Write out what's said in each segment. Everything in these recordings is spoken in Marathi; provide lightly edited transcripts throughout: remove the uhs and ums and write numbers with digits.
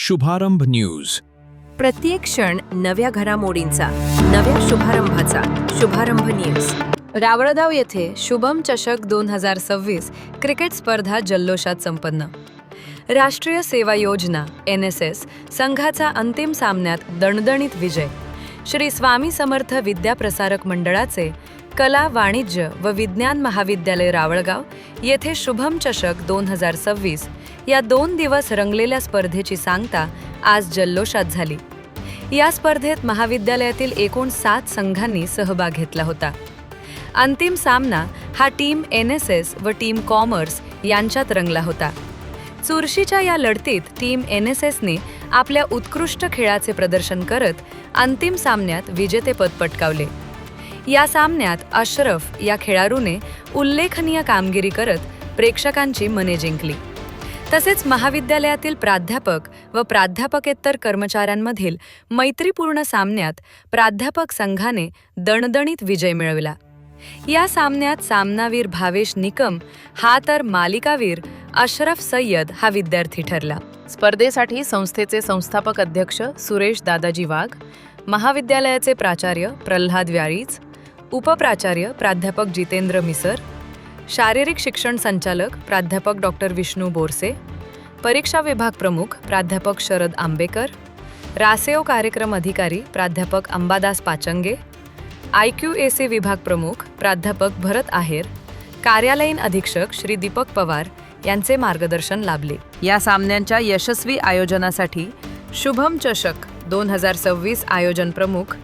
शुभारंभ न्यूज. प्रत्येक क्षण नव्या घडामोडींचा, नव्या शुभारंभाचा. शुभारंभ न्यूज. रावळगाव येथे शुभम चषक 2026 क्रिकेट स्पर्धा जल्लोषात संपन्न. राष्ट्रीय सेवा योजना NSS संघाचा अंतिम सामन्यात दणदणीत विजय. श्री स्वामी समर्थ विद्याप्रसारक मंडळाचे कला, वाणिज्य व विज्ञान महाविद्यालय रावळगाव येथे शुभम चषक 2026 या 2 दिवस रंगलेल्या स्पर्धेची सांगता आज जल्लोषात झाली. या स्पर्धेत महाविद्यालयातील एकूण 7 संघांनी सहभाग घेतला होता. अंतिम सामना हा टीम NSS व टीम कॉमर्स यांच्यात रंगला होता. चुरशीच्या या लढतीत टीम NSSने आपल्या उत्कृष्ट खेळाचे प्रदर्शन करत अंतिम सामन्यात विजेतेपद पटकावले. या सामन्यात अशरफ या खेळाडूने उल्लेखनीय कामगिरी करत प्रेक्षकांची मने जिंकली. तसेच महाविद्यालयातील प्राध्यापक व प्राध्यापकेतर कर्मचाऱ्यांमधील मैत्रीपूर्ण सामन्यात प्राध्यापक संघाने दणदणीत विजय मिळवला. या सामन्यात सामनावीर भावेश निकम हा तर मालिकावीर अशरफ सय्यद हा विद्यार्थी ठरला. स्पर्धेसाठी संस्थेचे संस्थापक अध्यक्ष सुरेश दादाजी वाघ, महाविद्यालयाचे प्राचार्य प्रल्हाद व्यारीज, उपप्राचार्य प्राध्यापक जितेंद्र मिसर, शारीरिक शिक्षण संचालक प्राध्यापक डॉक्टर विष्णू बोरसे, परीक्षा विभाग प्रमुख प्राध्यापक शरद आंबेकर, रासेओ कार्यक्रम अधिकारी प्राध्यापक अंबादास पाचंगे, IQAC विभाग प्रमुख प्राध्यापक भरत आहेर, कार्यालयीन अधीक्षक श्री दीपक पवार यांचे मार्गदर्शन लाभले. या सामन्यांच्या यशस्वी आयोजनासाठी शुभम चषक 2026 आयोजन प्रमुख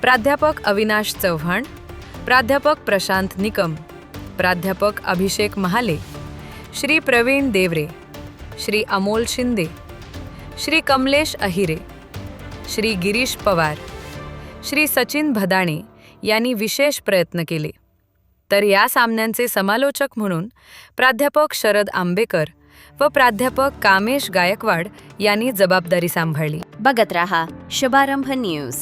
प्राध्यापक अविनाश चव्हाण, प्राध्यापक प्रशांत निकम, प्राध्यापक अभिषेक महाले, श्री प्रवीण देवरे, श्री अमोल शिंदे, श्री कमलेश अहिरे, श्री गिरीश पवार, श्री सचिन भदाणे यांनी विशेष प्रयत्न केले. तर या सामन्यांचे समालोचक म्हणून प्राध्यापक शरद आंबेकर व प्राध्यापक कामेश गायकवाड यांनी जबाबदारी सांभाळली. बघत रहा शुभारंभ न्यूज.